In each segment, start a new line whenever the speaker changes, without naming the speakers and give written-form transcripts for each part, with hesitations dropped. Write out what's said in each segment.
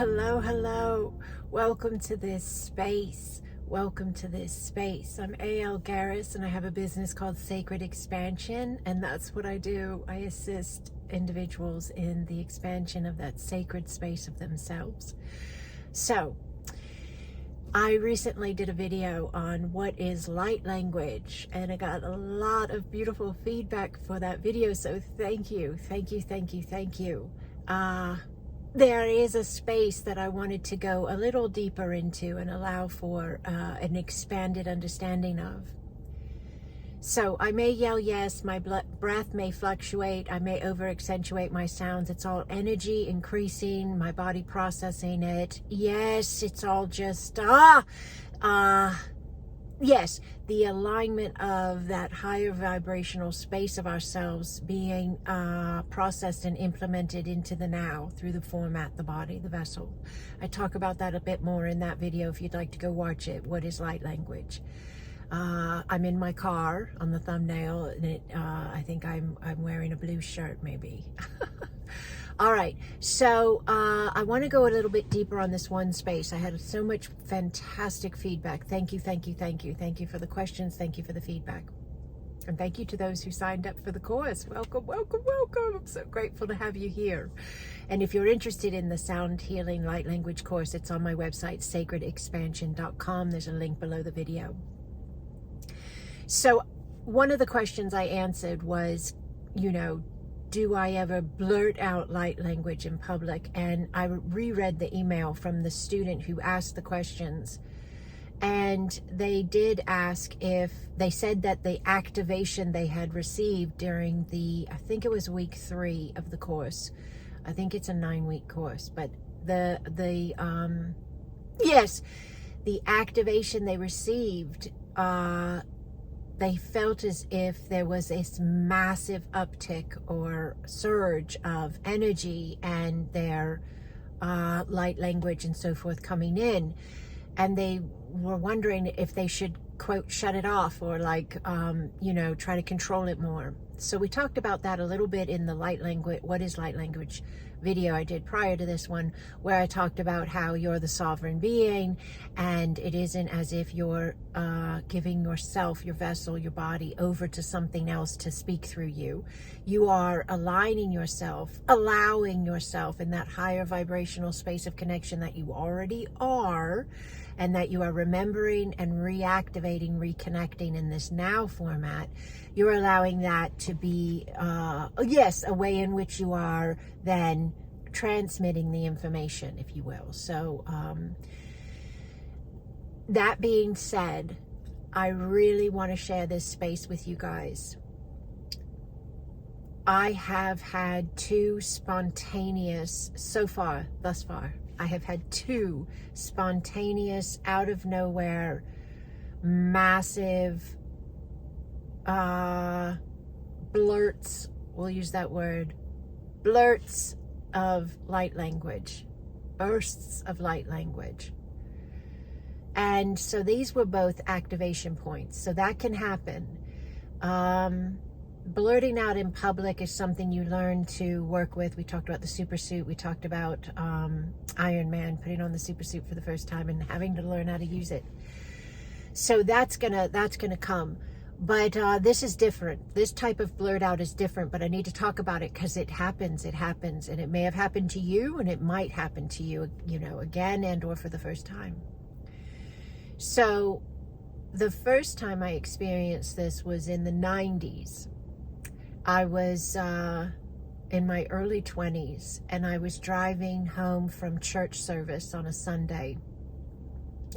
Hello, hello. Welcome to this space. Welcome to this space. I'm A.L. Garris, and I have a business called Sacred Expansion, and that's what I do. I assist individuals in the expansion of that sacred space of themselves. So, I recently did a video on what is light language, and I got a lot of beautiful feedback for that video, so thank you. There is a space that I wanted to go a little deeper into and allow for an expanded understanding of. So I may yell yes, my breath may fluctuate, I may over accentuate my sounds. It's all energy increasing, my body processing it. Yes, it's all just yes, the alignment of that higher vibrational space of ourselves being processed and implemented into the now through the format, the body, the vessel. I talk about that a bit more in that video if you'd like to go watch it. What is light language? I'm in my car on the thumbnail, and I think I'm wearing a blue shirt maybe. All right, so I want to go a little bit deeper on this one space. I had so much fantastic feedback. Thank you for the questions. Thank you for the feedback. And thank you to those who signed up for the course. Welcome. I'm so grateful to have you here. And if you're interested in the Sound Healing Light Language course, it's on my website, sacredexpansion.com. There's a link below the video. So one of the questions I answered was, do I ever blurt out light language in public? And I reread the email from the student who asked the questions. And they did ask if, they said that the activation they had received during I think it was week 3 of the course. I think it's a 9-week course, but yes, the activation they received, they felt as if there was this massive uptick or surge of energy and their light language and so forth coming in. And they were wondering if they should, quote, shut it off or try to control it more. So we talked about that a little bit in the light language, what is light language video I did prior to this one, where I talked about how you're the sovereign being and it isn't as if you're giving yourself, your vessel, your body over to something else to speak through you. You are aligning yourself, allowing yourself in that higher vibrational space of connection that you already are, and that you are remembering and reactivating, reconnecting in this now format. You're allowing that to be, yes, a way in which you are then transmitting the information, if you will. So that being said, I really want to share this space with you guys. I have had 2 spontaneous, thus far, I have had 2 spontaneous, out of nowhere, massive blurts, we'll use that word, blurts of light language, bursts of light language. And so these were both activation points. So that can happen. Blurting out in public is something you learn to work with. We talked about the super suit. We talked about Iron Man putting on the super suit for the first time and having to learn how to use it. So that's gonna come. But this is different. This type of blurt out is different, but I need to talk about it because it happens, and it may have happened to you, and it might happen to you, again and or for the first time. So the first time I experienced this was in the 90s. I was in my early 20s, and I was driving home from church service on a Sunday.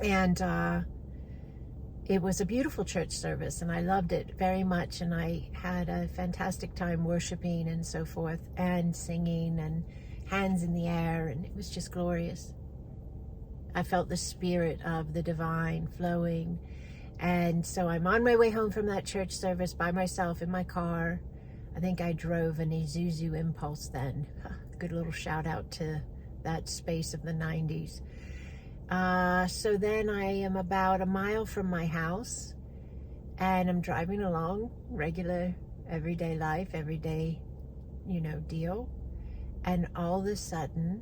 And it was a beautiful church service, and I loved it very much, and I had a fantastic time worshiping and so forth, and singing, and hands in the air, and it was just glorious. I felt the spirit of the divine flowing. And so I'm on my way home from that church service by myself in my car. I think I drove an Isuzu Impulse then. Good little shout out to that space of the 90s. So then I am about a mile from my house, and I'm driving along, regular everyday life, everyday, deal. And all of a sudden,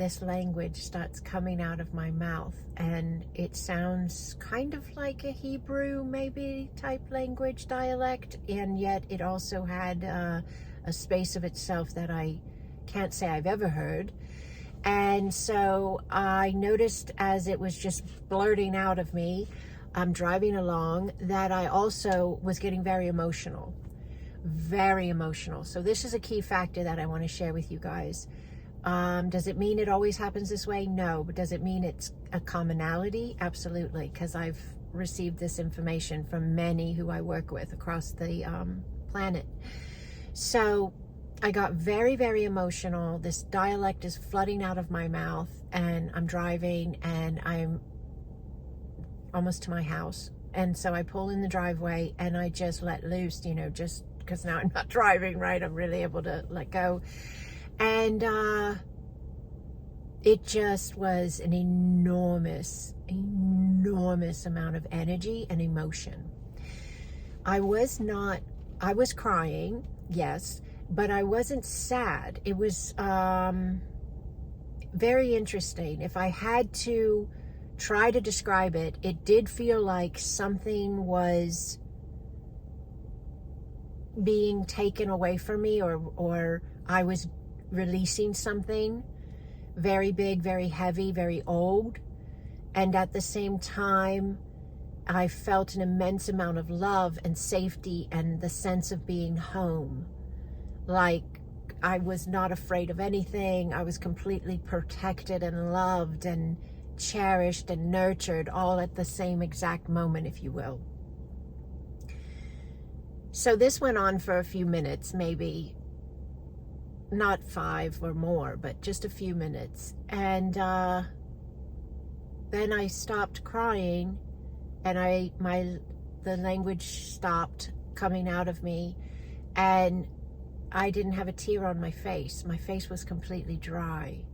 this language starts coming out of my mouth, and it sounds kind of like a Hebrew maybe type language dialect, and yet it also had a space of itself that I can't say I've ever heard. And so I noticed as it was just blurting out of me, I'm driving along, that I also was getting very emotional. Very emotional. So this is a key factor that I want to share with you guys. Does it mean it always happens this way? No. But does it mean it's a commonality? Absolutely, because I've received this information from many who I work with across the planet. So I got very, very emotional. This dialect is flooding out of my mouth, and I'm driving, and I'm almost to my house. And so I pull in the driveway, and I just let loose, just because now I'm not driving, right? I'm really able to let go. And it just was an enormous amount of energy and emotion. I was crying, yes, but I wasn't sad. It was very interesting. If I had to try to describe it, it did feel like something was being taken away from me, or I was releasing something very big, very heavy, very old. And at the same time, I felt an immense amount of love and safety and the sense of being home. Like I was not afraid of anything. I was completely protected and loved and cherished and nurtured, all at the same exact moment, if you will. So this went on for a few minutes, maybe not 5 or more, but just a few minutes. And then I stopped crying, and the language stopped coming out of me, and I didn't have a tear on my face. My face was completely dry.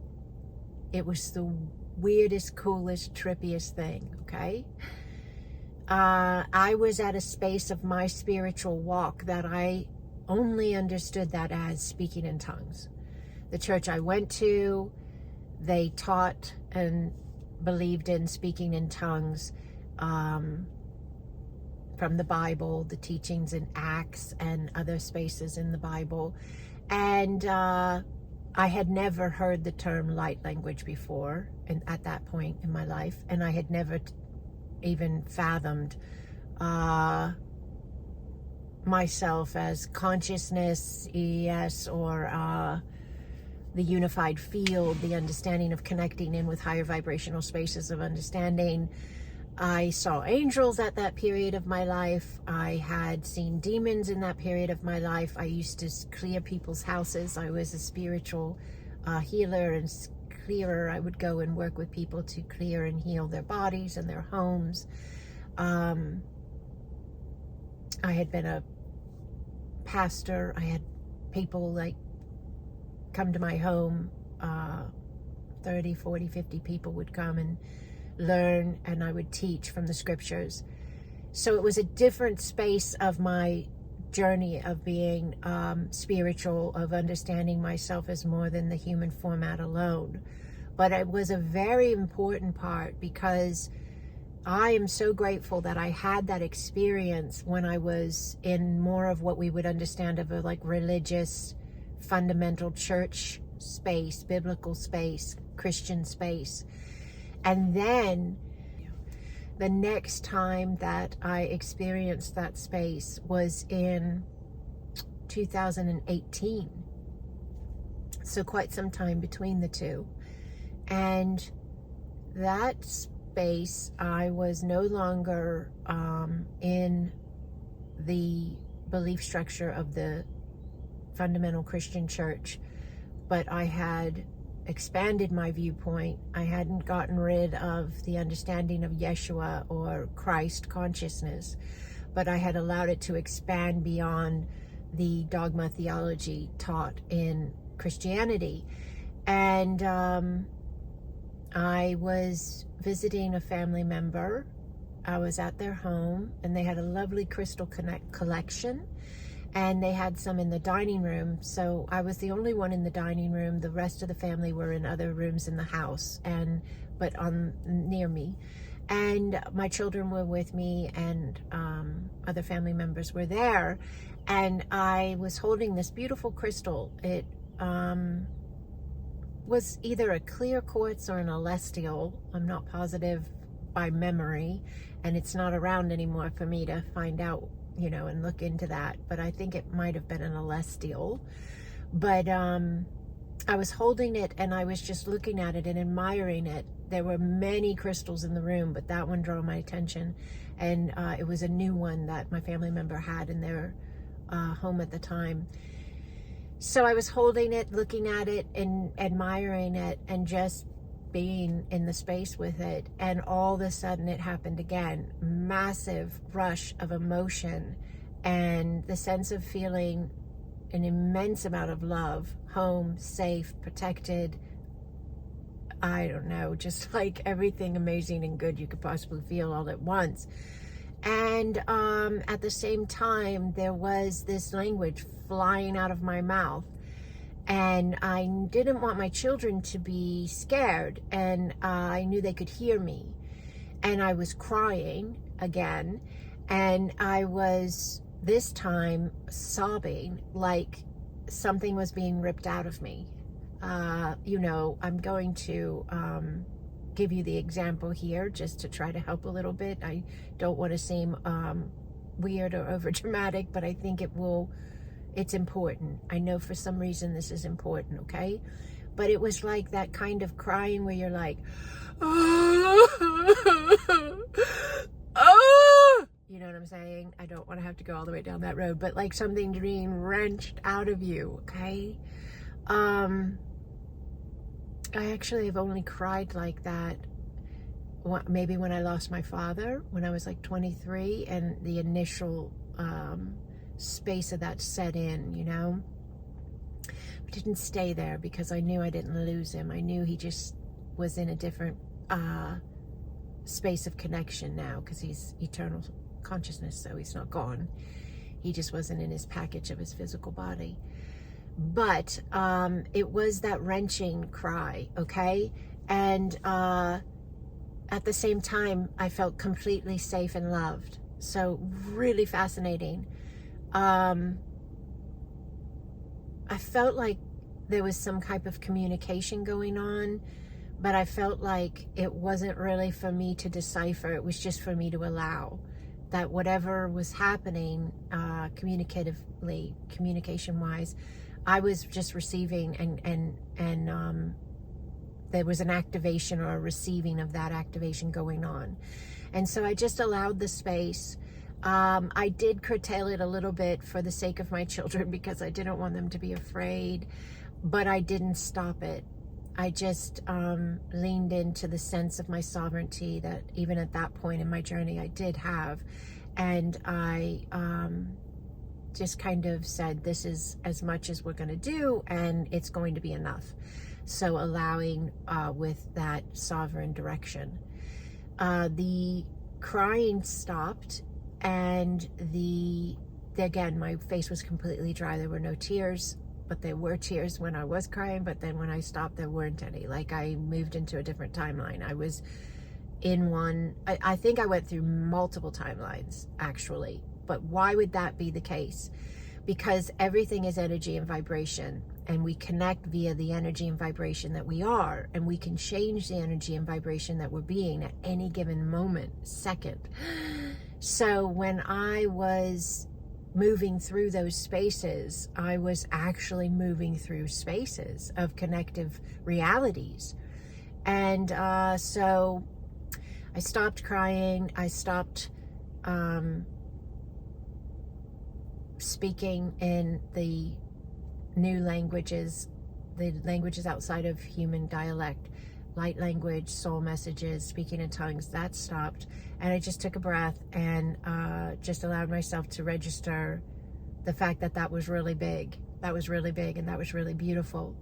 It was the weirdest, coolest, trippiest thing, okay? I was at a space of my spiritual walk that I only understood that as speaking in tongues. The church I went to, they taught and believed in speaking in tongues from the Bible, the teachings in Acts and other spaces in the Bible. And I had never heard the term light language before, and at that point in my life, and I had never even fathomed myself as consciousness, ES, or the unified field, the understanding of connecting in with higher vibrational spaces of understanding. I saw angels at that period of my life. I had seen demons in that period of my life. I used to clear people's houses. I was a spiritual healer and clearer. I would go and work with people to clear and heal their bodies and their homes. I had been a pastor. I had people like come to my home. 30, 40, 50 people would come and learn, and I would teach from the scriptures. So it was a different space of my journey of being spiritual, of understanding myself as more than the human format alone. But it was a very important part, because I am so grateful that I had that experience when I was in more of what we would understand of a like religious, fundamental church space, biblical space, Christian space. And then the next time that I experienced that space was in 2018. So quite some time between the two. And that space, I was no longer in the belief structure of the fundamental Christian church, but I had expanded my viewpoint. I hadn't gotten rid of the understanding of Yeshua or Christ consciousness, but I had allowed it to expand beyond the dogma theology taught in Christianity. And I was visiting a family member. I was at their home, and they had a lovely crystal collection. and they had some in the dining room. So I was the only one in the dining room. The rest of the family were in other rooms in the house, but near me. And my children were with me, and other family members were there. And I was holding this beautiful crystal. It was either a clear quartz or an celestial. I'm not positive by memory, and it's not around anymore for me to find out, and look into that. But I think it might have been an celestial. But I was holding it, and I was just looking at it and admiring it. There were many crystals in the room, but that one drew my attention. And it was a new one that my family member had in their home at the time. So I was holding it, looking at it, and admiring it, and just being in the space with it. And all of a sudden it happened again. Massive rush of emotion, and the sense of feeling an immense amount of love, home, safe, protected. I don't know, just like everything amazing and good you could possibly feel all at once. And at the same time, there was this language flying out of my mouth. And I didn't want my children to be scared, and I knew they could hear me. And I was crying again, and I was, this time, sobbing like something was being ripped out of me. I'm going to give you the example here just to try to help a little bit. I don't want to seem weird or over dramatic, but I think it's important. I know for some reason this is important, okay? But it was like that kind of crying where you're like, oh, you know what I'm saying? I don't want to have to go all the way down that road, but like something being wrenched out of you, okay? I actually have only cried like that maybe when I lost my father when I was like 23, and the initial space of that set in, I didn't stay there because I knew I didn't lose him. I knew he just was in a different space of connection now, because he's eternal consciousness, so he's not gone. He just wasn't in his package of his physical body. But it was that wrenching cry, okay? And at the same time, I felt completely safe and loved. So really fascinating. I felt like there was some type of communication going on, but I felt like it wasn't really for me to decipher. It was just for me to allow that whatever was happening communication-wise, I was just receiving, and there was an activation or a receiving of that activation going on. And so I just allowed the space. I did curtail it a little bit for the sake of my children, because I didn't want them to be afraid, but I didn't stop it. I just leaned into the sense of my sovereignty that even at that point in my journey I did have. And I just kind of said, this is as much as we're going to do, and it's going to be enough. So allowing with that sovereign direction. The crying stopped, and again, my face was completely dry. There were no tears, but there were tears when I was crying. But then when I stopped, there weren't any. Like I moved into a different timeline. I was in one, I think I went through multiple timelines, actually. But why would that be the case? Because everything is energy and vibration, and we connect via the energy and vibration that we are, and we can change the energy and vibration that we're being at any given moment, second. So when I was moving through those spaces, I was actually moving through spaces of connective realities. And so I stopped crying. I stopped speaking in the new languages, the languages outside of human dialect, light language, soul messages, speaking in tongues. That stopped. And I just took a breath and just allowed myself to register the fact that that was really big. That was really big, and that was really beautiful.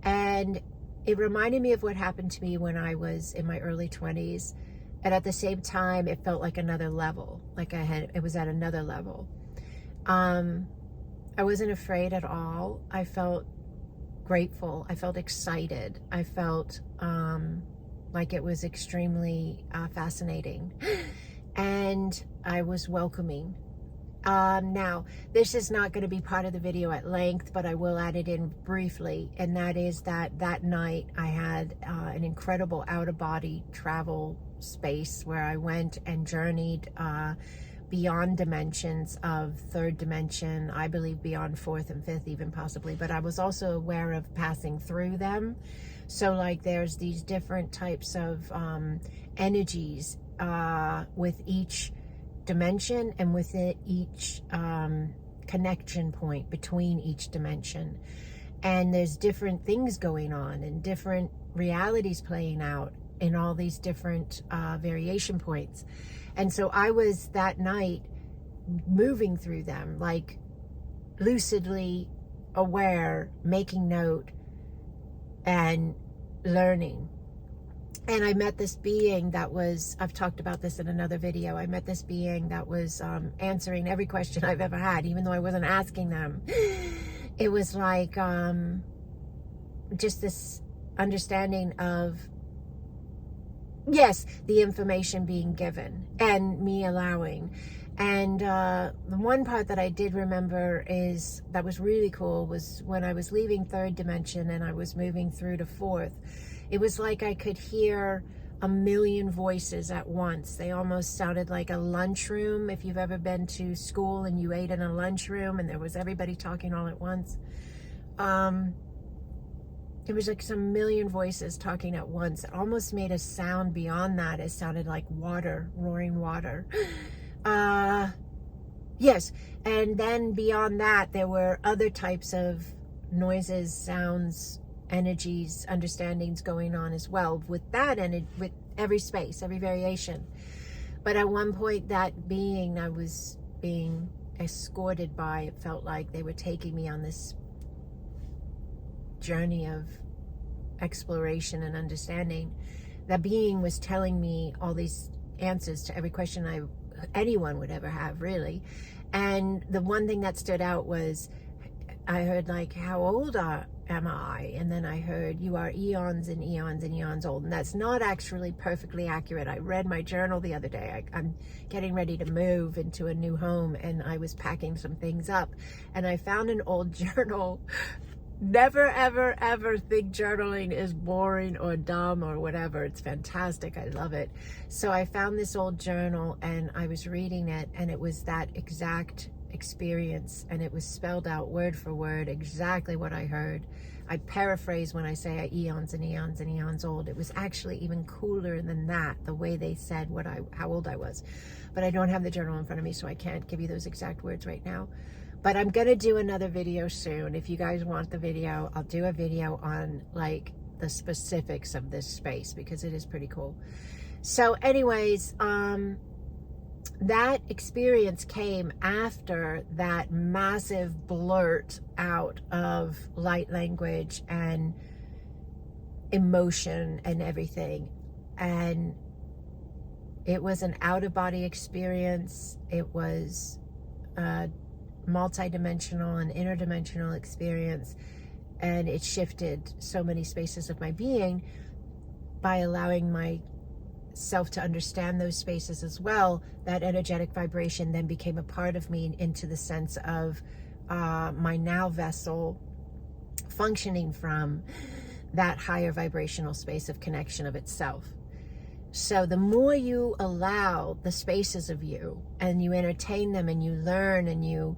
And it reminded me of what happened to me when I was in my early 20s. And at the same time, it felt like another level, like it was at another level. I wasn't afraid at all. I felt grateful. I felt excited. I felt like it was extremely fascinating. And I was welcoming. Now, this is not going to be part of the video at length, but I will add it in briefly. And that is that night I had an incredible out-of-body travel space where I went and journeyed beyond dimensions of third dimension, I believe beyond fourth and fifth even possibly, but I was also aware of passing through them. So like there's these different types of energies with each dimension and within each connection point between each dimension. And there's different things going on and different realities playing out in all these different variation points. And so I was that night moving through them, like lucidly aware, making note and learning. And I met this being that was, I've talked about this in another video, I met this being that was answering every question I've ever had, even though I wasn't asking them. It was like just this understanding of, yes, the information being given and me allowing. And the one part that I did remember is that was really cool was when I was leaving third dimension and I was moving through to fourth. It was like I could hear a million voices at once. They almost sounded like a lunchroom. If you've ever been to school and you ate in a lunchroom and there was everybody talking all at once. It was like some million voices talking at once. It almost made a sound beyond that. It sounded like water, roaring water. Yes. And then beyond that, there were other types of noises, sounds, energies, understandings going on as well with that, and with every space, every variation. But at one point, that being I was being escorted by, it felt like they were taking me on this journey of exploration and understanding. That being was telling me all these answers to every question anyone would ever have, really. And the one thing that stood out was I heard like, how old am I? And then I heard, you are eons and eons and eons old. And that's not actually perfectly accurate. I read my journal the other day. I'm getting ready to move into a new home and I was packing some things up and I found an old journal. Never, ever, ever think journaling is boring or dumb or whatever. It's fantastic. I love it. So I found this old journal and I was reading it, and it was that exact experience, and it was spelled out word for word exactly what I heard. I paraphrase when I say eons and eons and eons old. It was actually even cooler than that, the way they said how old I was. But I don't have the journal in front of me, so I can't give you those exact words right now. But I'm going to do another video soon. If you guys want the video, I'll do a video on like the specifics of this space because it is pretty cool. So anyways, that experience came after that massive blurt out of light language and emotion and everything. And it was an out-of-body experience. It was multi-dimensional and interdimensional experience, and it shifted so many spaces of my being by allowing myself to understand those spaces as well. That energetic vibration then became a part of me into the sense of my now vessel functioning from that higher vibrational space of connection of itself. So the more you allow the spaces of you and you entertain them and you learn and you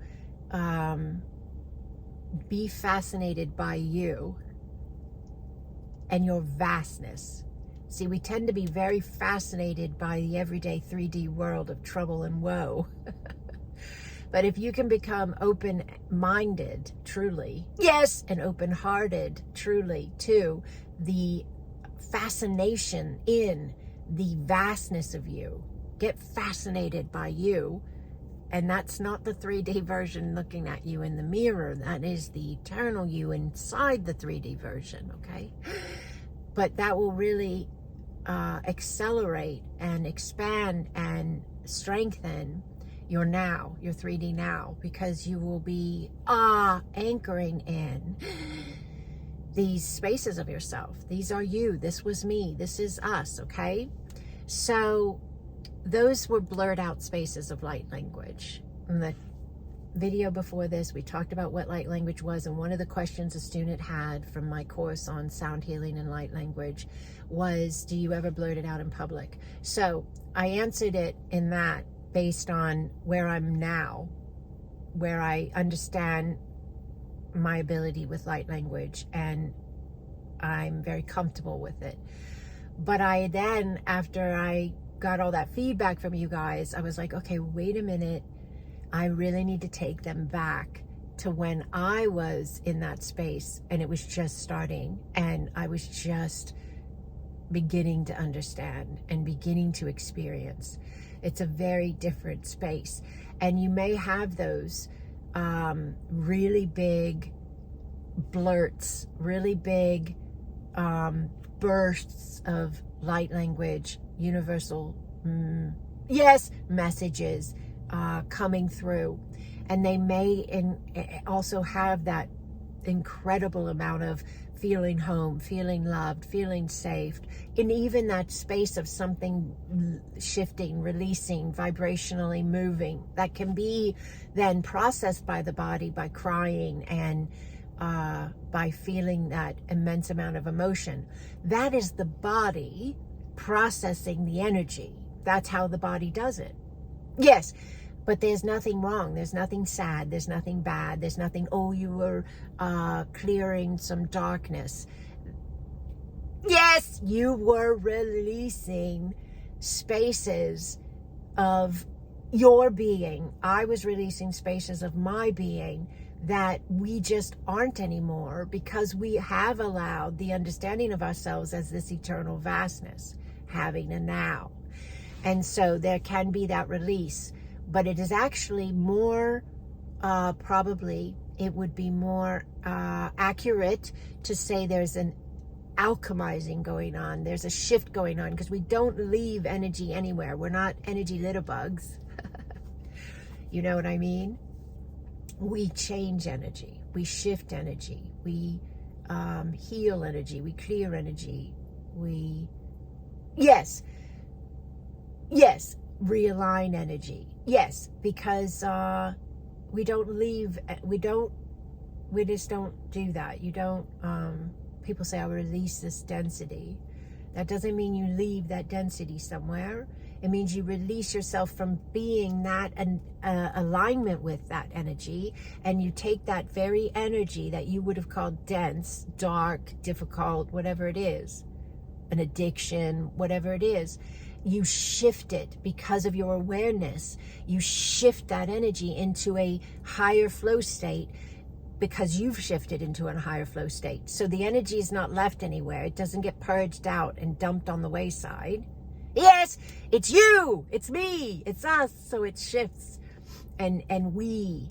be fascinated by you and your vastness. See, we tend to be very fascinated by the everyday 3D world of trouble and woe. But if you can become open-minded, truly, yes, and open-hearted, truly, to the fascination in the vastness of you, get fascinated by you. And that's not the 3D version looking at you in the mirror. That is the eternal you inside the 3D version, okay? But that will really accelerate and expand and strengthen your now, your 3D now, because you will be anchoring in these spaces of yourself. These are you. This was me. This is us. Okay. So those were blurred out spaces of light language. In the video before this, we talked about what light language was, and one of the questions a student had from my course on sound healing and light language was, do you ever blurt it out in public? So I answered it in that based on where I'm now, where I understand my ability with light language, and I'm very comfortable with it. But I then, after I got all that feedback from you guys, I was like, okay, wait a minute. I really need to take them back to when I was in that space and it was just starting and I was just beginning to understand and beginning to experience. It's a very different space. And you may have those really big blurts, really big bursts of light language, universal, messages coming through. And they may also have that incredible amount of feeling home, feeling loved, feeling safe, and even that space of something shifting, releasing, vibrationally moving, that can be then processed by the body by crying and by feeling that immense amount of emotion. That is the body processing the energy. That's how the body does it. Yes, but there's nothing wrong. There's nothing sad. There's nothing bad. There's nothing, oh, you were clearing some darkness. Yes, you were releasing spaces of your being. I was releasing spaces of my being that we just aren't anymore, because we have allowed the understanding of ourselves as this eternal vastness, having a now. And so there can be that release, but it is actually more, probably it would be more accurate to say there's an alchemizing going on. There's a shift going on, because we don't leave energy anywhere. We're not energy litterbugs. You know what I mean? We change energy. We shift energy. We heal energy. We clear energy. Yes, realign energy. Yes, because we don't leave, we just don't do that. You don't, people say, I'll release this density. That doesn't mean you leave that density somewhere. It means you release yourself from being that alignment with that energy, and you take that very energy that you would have called dense, dark, difficult, whatever it is, an addiction, whatever it is, you shift it because of your awareness. You shift that energy into a higher flow state because you've shifted into a higher flow state. So the energy is not left anywhere. It doesn't get purged out and dumped on the wayside. Yes, it's you, it's me, it's us. So it shifts, and we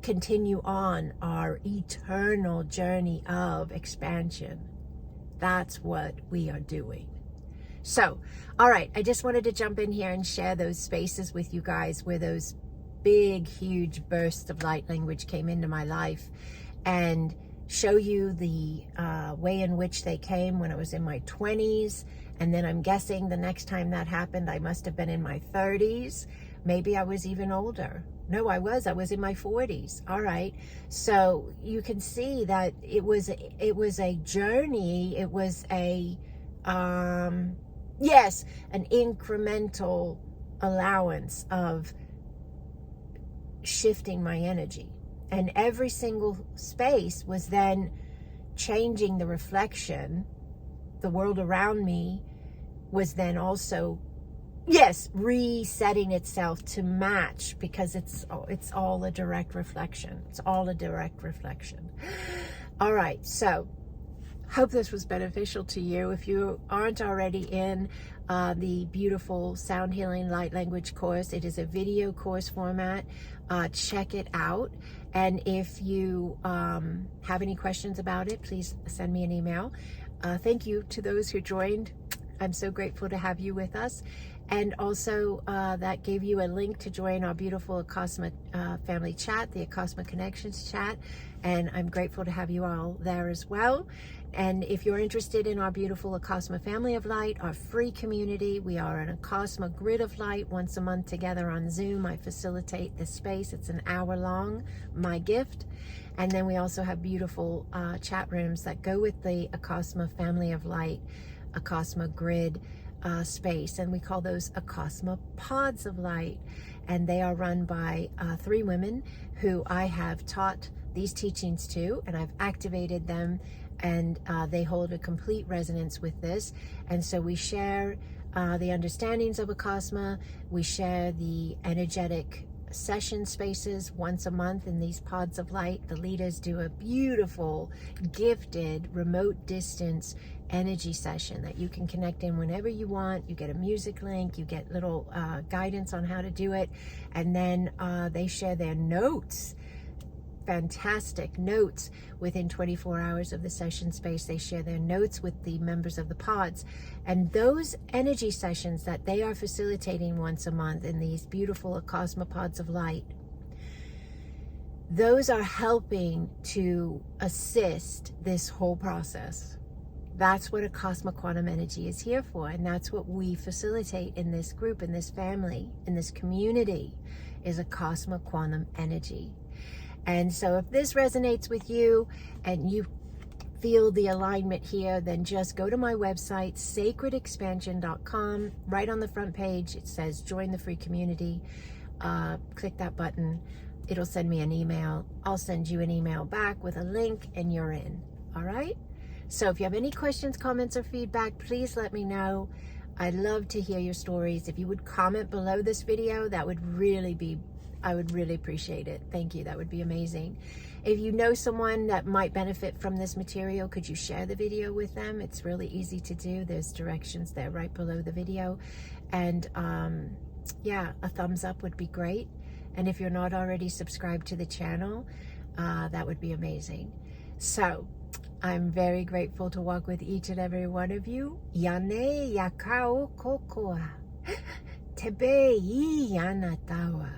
continue on our eternal journey of expansion. That's what we are doing. So, all right, I just wanted to jump in here and share those spaces with you guys where those big, huge bursts of light language came into my life, and show you the way in which they came when I was in my 20s. And then I'm guessing the next time that happened, I must have been in my 30s. Maybe I was even older. No, I was in my 40s. All right. So you can see that it was a journey. It was an incremental allowance of shifting my energy. And every single space was then changing the reflection. The world around me was then also, resetting itself to match, because it's all a direct reflection. It's all a direct reflection. All right, so hope this was beneficial to you. If you aren't already in the beautiful Sound Healing Light Language course, it is a video course format. Check it out. And if you have any questions about it, please send me an email. Thank you to those who joined. I'm so grateful to have you with us. And also that gave you a link to join our beautiful Acasma family chat, the Acasma Connections chat. And I'm grateful to have you all there as well. And if you're interested in our beautiful Acasma family of light, our free community, we are an Acasma grid of light once a month together on Zoom. I facilitate this space. It's an hour long, my gift. And then we also have beautiful chat rooms that go with the Acasma family of light, Acasma grid space, and we call those Acasma pods of light. And they are run by 3 women who I have taught these teachings to, and I've activated them, and they hold a complete resonance with this. And so we share the understandings of Acasma, we share the energetic session spaces once a month in these pods of light. The leaders do a beautiful, gifted, remote distance energy session that you can connect in whenever you want. You get a music link, you get little guidance on how to do it, and then they share their notes, fantastic notes within 24 hours of the session space. They share their notes with the members of the pods, and those energy sessions that they are facilitating once a month in these beautiful Acasma pods of light, those are helping to assist this whole process. That's what Acasma quantum energy is here for, and that's what we facilitate in this group, in this family, in this community, is Acasma quantum energy. And so if this resonates with you and you feel the alignment here, then just go to my website, sacredexpansion.com. Right on the front page, it says join the free community. Click that button. It'll send me an email. I'll send you an email back with a link, and you're in. All right? So if you have any questions, comments, or feedback, please let me know. I'd love to hear your stories. If you would comment below this video, that would really I would really appreciate it. Thank you. That would be amazing. If you know someone that might benefit from this material, could you share the video with them? It's really easy to do. There's directions there right below the video. And yeah, a thumbs up would be great. And if you're not already subscribed to the channel, that would be amazing. So I'm very grateful to walk with each and every one of you. Yane yakao kokoa. Tebe I yana tawa.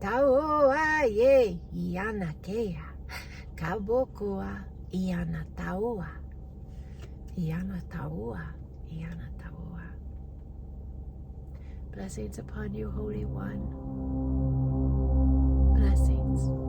Taoa ye iana kea. Kabokoa iana taoa. Iana taoa. Iana taoa. Blessings upon you, Holy One. Blessings.